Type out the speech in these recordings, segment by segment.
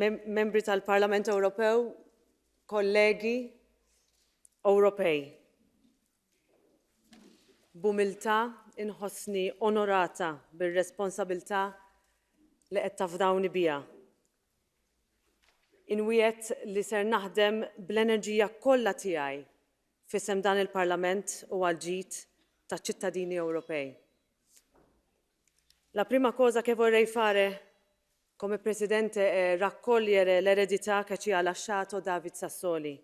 Membri tal-Parlament Ewropew, kollegi Ewropej. B'umiltà inħossni onorata bir-responsabbiltà li qed tafdawni biha. Inwiegħed li ser naħdem bl-enerġija kollha tiegħi f'isem dan il-Parlament u għal-ġid taċ-ċittadini Ewropej. La prima cosa che vorrei fare come Presidente è raccogliere l'eredità che ci ha lasciato David Sassoli.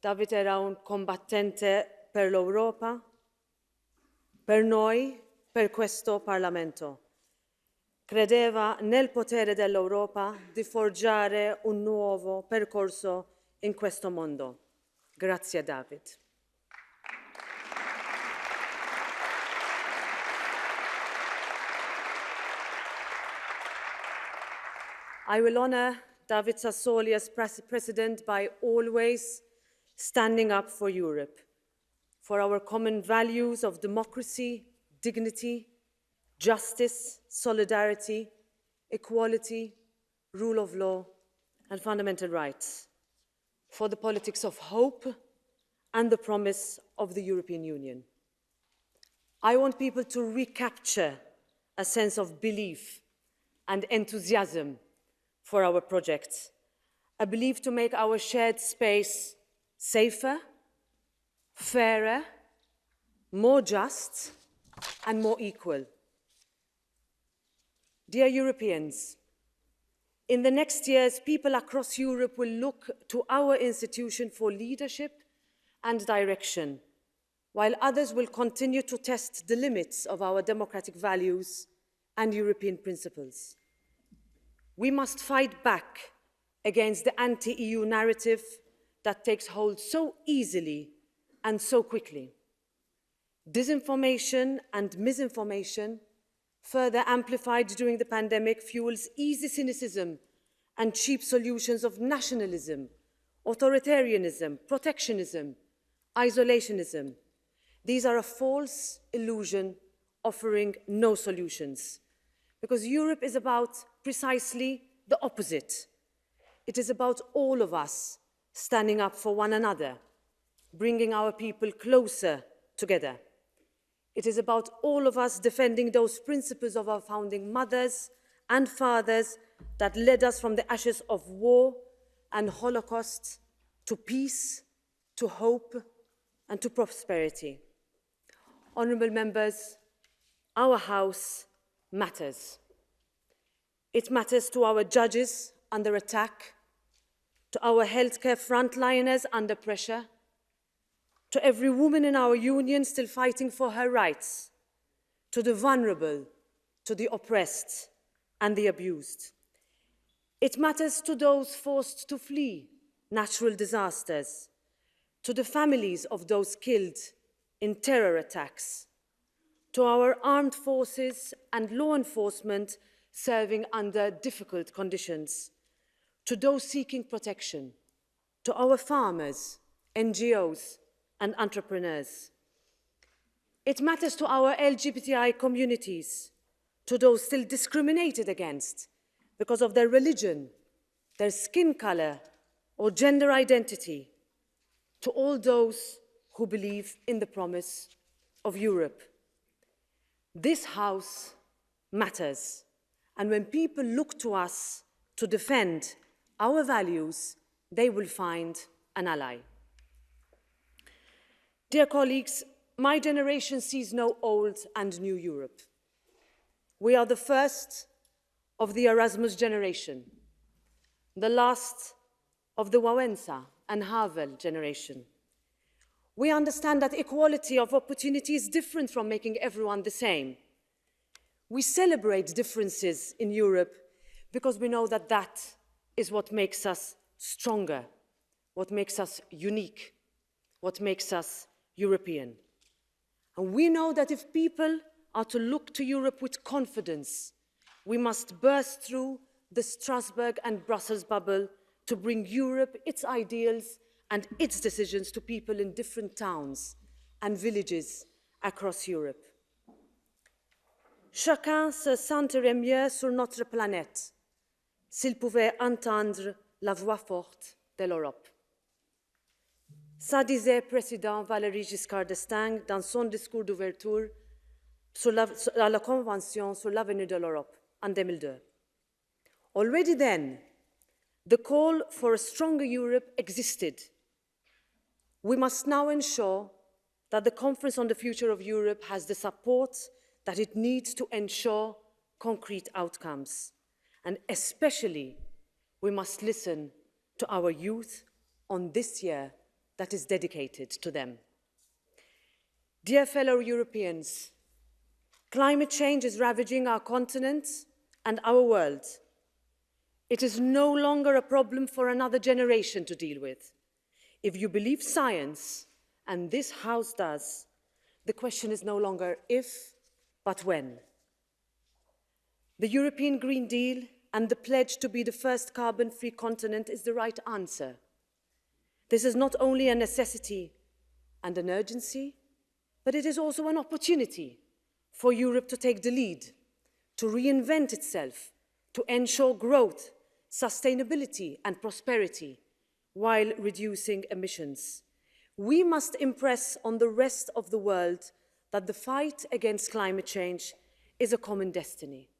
David era un combattente per l'Europa, per noi, per questo Parlamento. Credeva nel potere dell'Europa di forgiare un nuovo percorso in questo mondo. Grazie David. I will honor David Sassoli as President by always standing up for Europe, for our common values of democracy, dignity, justice, solidarity, equality, rule of law, and fundamental rights, for the politics of hope and the promise of the European Union. I want people to recapture a sense of belief and enthusiasm for our project, a belief to make our shared space safer, fairer, more just, and more equal. Dear Europeans, in the next years, people across Europe will look to our institution for leadership and direction, while others will continue to test the limits of our democratic values and European principles. We must fight back against the anti-EU narrative that takes hold so easily and so quickly. Disinformation and misinformation, further amplified during the pandemic, fuels easy cynicism and cheap solutions of nationalism, authoritarianism, protectionism, isolationism. These are a false illusion offering no solutions, because Europe is about precisely the opposite. It is about all of us standing up for one another, bringing our people closer together. It is about all of us defending those principles of our founding mothers and fathers that led us from the ashes of war and Holocaust to peace, to hope, and to prosperity. Honourable members, our House matters. It matters to our judges under attack, to our healthcare frontliners under pressure, to every woman in our union still fighting for her rights, to the vulnerable, to the oppressed and the abused. It matters to those forced to flee natural disasters, to the families of those killed in terror attacks, to our armed forces and law enforcement serving under difficult conditions, to those seeking protection, to our farmers, NGOs, and entrepreneurs. It matters to our LGBTI communities, to those still discriminated against because of their religion, their skin color, or gender identity, to all those who believe in the promise of Europe. This House matters, and when people look to us to defend our values, they will find an ally. Dear colleagues, my generation sees no old and new Europe. We are the first of the Erasmus generation, the last of the Wałęsa and Havel generation. We understand that equality of opportunity is different from making everyone the same. We celebrate differences in Europe because we know that that is what makes us stronger, what makes us unique, what makes us European. And we know that if people are to look to Europe with confidence, we must burst through the Strasbourg and Brussels bubble to bring Europe, its ideals, and its decisions to people in different towns and villages across Europe. Chacun se sentirait mieux sur notre planète s'ils pouvaient entendre la voix forte de l'Europe. Ça disait le président Valéry Giscard d'Estaing dans son discours d'ouverture à la Convention sur l'avenir de l'Europe en 2002. Already then, the call for a stronger Europe existed. We must now ensure that the Conference on the Future of Europe has the support that it needs to ensure concrete outcomes. And especially, we must listen to our youth on this year that is dedicated to them. Dear fellow Europeans, climate change is ravaging our continent and our world. It is no longer a problem for another generation to deal with. If you believe science, and this House does, the question is no longer if, but when. The European Green Deal and the pledge to be the first carbon-free continent is the right answer. This is not only a necessity and an urgency, but it is also an opportunity for Europe to take the lead, to reinvent itself, to ensure growth, sustainability and prosperity while reducing emissions. We must impress on the rest of the world that the fight against climate change is a common destiny,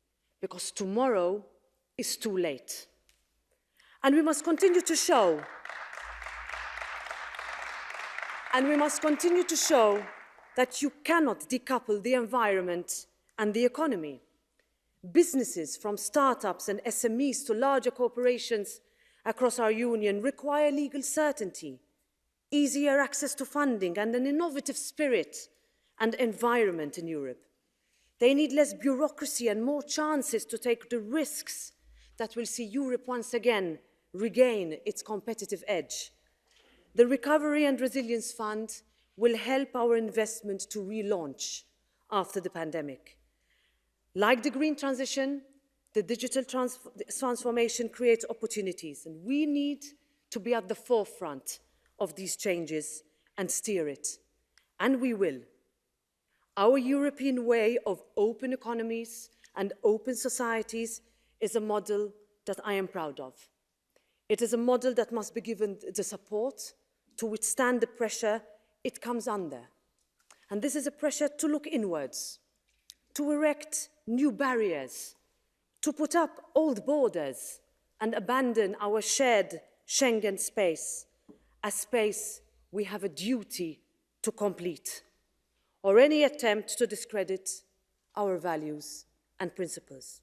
because tomorrow is too late. And we must continue to show that you cannot decouple the environment and the economy. Businesses, from startups and SMEs to larger corporations across our union, require legal certainty, easier access to funding, and an innovative spirit and environment in Europe. They need less bureaucracy and more chances to take the risks that will see Europe once again regain its competitive edge. The Recovery and Resilience Fund will help our investment to relaunch after the pandemic. Like the green transition, the digital transformation creates opportunities, and we need to be at the forefront of these changes and steer it. And we will. Our European way of open economies and open societies is a model that I am proud of. It is a model that must be given the support to withstand the pressure it comes under. And this is a pressure to look inwards, to erect new barriers, to put up old borders and abandon our shared Schengen space, a space we have a duty to complete, or any attempt to discredit our values and principles.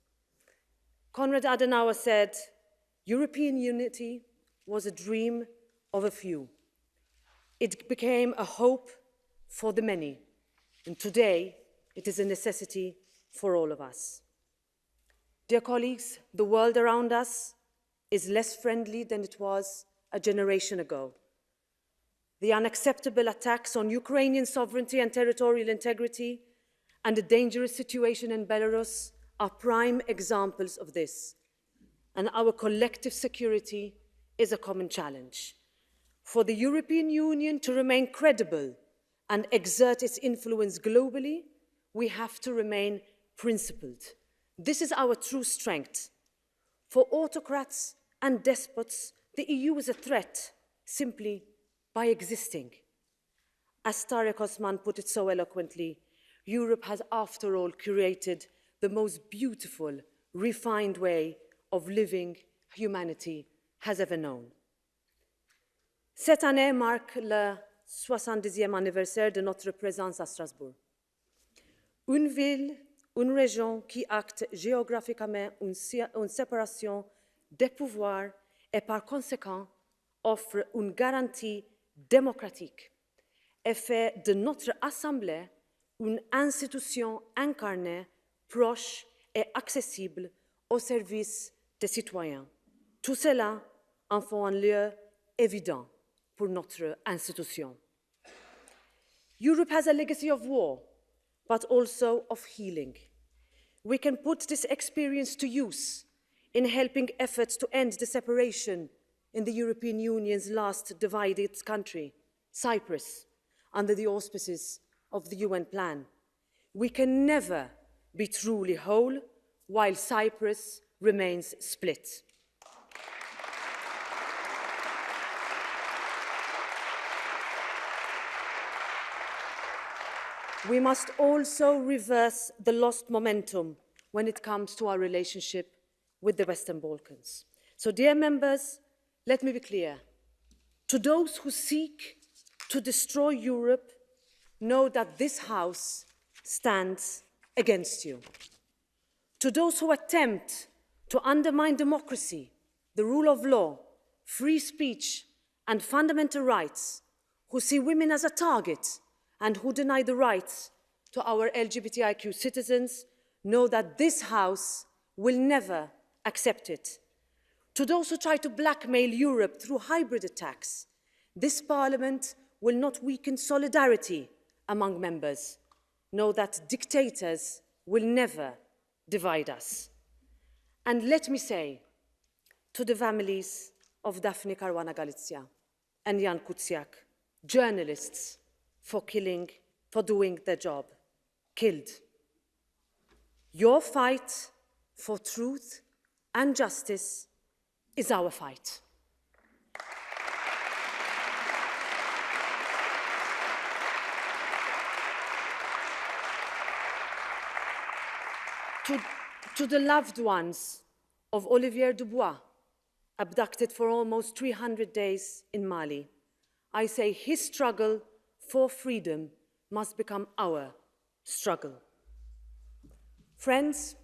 Konrad Adenauer said, "European unity was a dream of a few. It became a hope for the many, and today it is a necessity for all of us." Dear colleagues, the world around us is less friendly than it was a generation ago. The unacceptable attacks on Ukrainian sovereignty and territorial integrity and the dangerous situation in Belarus are prime examples of this. And our collective security is a common challenge. For the European Union to remain credible and exert its influence globally, we have to remain principled. This is our true strength. For autocrats and despots, the EU is a threat simply by existing. As Tarek Osman put it so eloquently, Europe has, after all, curated the most beautiful, refined way of living humanity has ever known. Cette année marque le 70e anniversaire de notre présence à Strasbourg. Une ville, une région qui acte géographiquement une séparation des pouvoirs et par conséquent offre une garantie démocratique et fait de notre Assemblée une institution incarnée, proche et accessible au service des citoyens. Tout cela en fait un lieu évident pour notre institution. Europe has a legacy of war, but also of healing. We can put this experience to use in helping efforts to end the separation in the European Union's last divided country, Cyprus, under the auspices of the UN plan. We can never be truly whole while Cyprus remains split. we must also reverse the lost momentum when it comes to our relationship with the Western Balkans. So, dear members, let me be clear. To those who seek to destroy Europe, know that this House stands against you. To those who attempt to undermine democracy, the rule of law, free speech, and fundamental rights, who see women as a target and who deny the rights to our LGBTIQ citizens, know that this House will never accept it. To those who try to blackmail Europe through hybrid attacks, this Parliament will not weaken solidarity among members. Know that dictators will never divide us. And let me say to the families of Daphne Caruana Galizia and Jan Kuciak, journalists, for doing their job, killed. Your fight for truth and justice is our fight. To the loved ones of Olivier Dubois, abducted for almost 300 days in Mali, I say his struggle for freedom must become our struggle. Friends,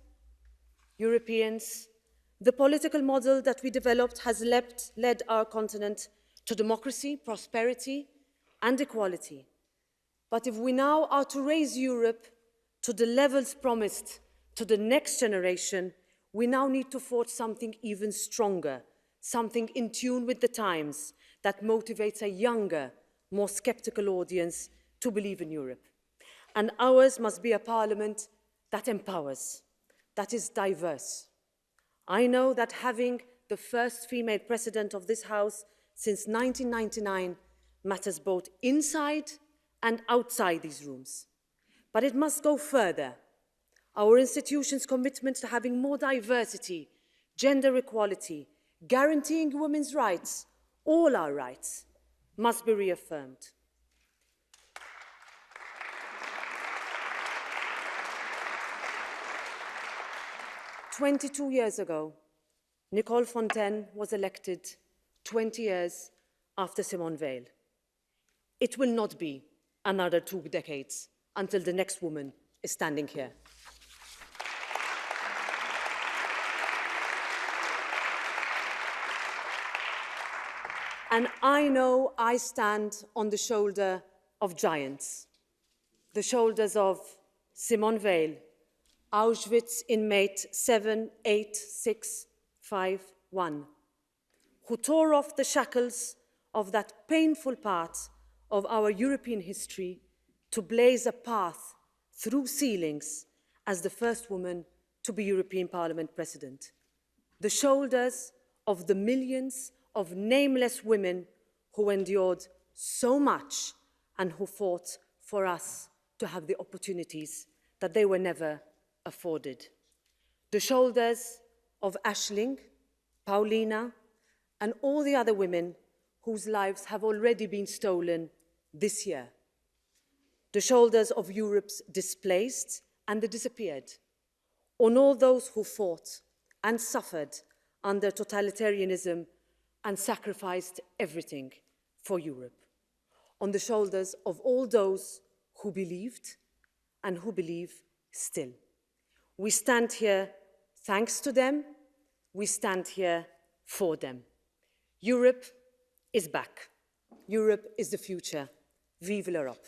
Europeans, the political model that we developed has led our continent to democracy, prosperity, and equality. But if we now are to raise Europe to the levels promised to the next generation, we now need to forge something even stronger, something in tune with the times that motivates a younger, more skeptical audience to believe in Europe. And ours must be a parliament that empowers, that is diverse. I know that having the first female president of this House since 1999 matters both inside and outside these rooms. But it must go further. Our institutions' commitment to having more diversity, gender equality, guaranteeing women's rights, all our rights, must be reaffirmed. "22 years ago, Nicole Fontaine was elected 20 years after Simone Veil. It will not be another 2 decades until the next woman is standing here. And I know I stand on the shoulder of giants, the shoulders of Simone Veil, Auschwitz inmate 78651, who tore off the shackles of that painful part of our European history to blaze a path through ceilings as the first woman to be European Parliament President. The shoulders of the millions of nameless women who endured so much and who fought for us to have the opportunities that they were never afforded. The shoulders of Aisling, Paulina, and all the other women whose lives have already been stolen this year. The shoulders of Europe's displaced and the disappeared, on all those who fought and suffered under totalitarianism and sacrificed everything for Europe, on the shoulders of all those who believed and who believe still. We stand here thanks to them. We stand here for them. Europe is back. Europe is the future. Vive l'Europe.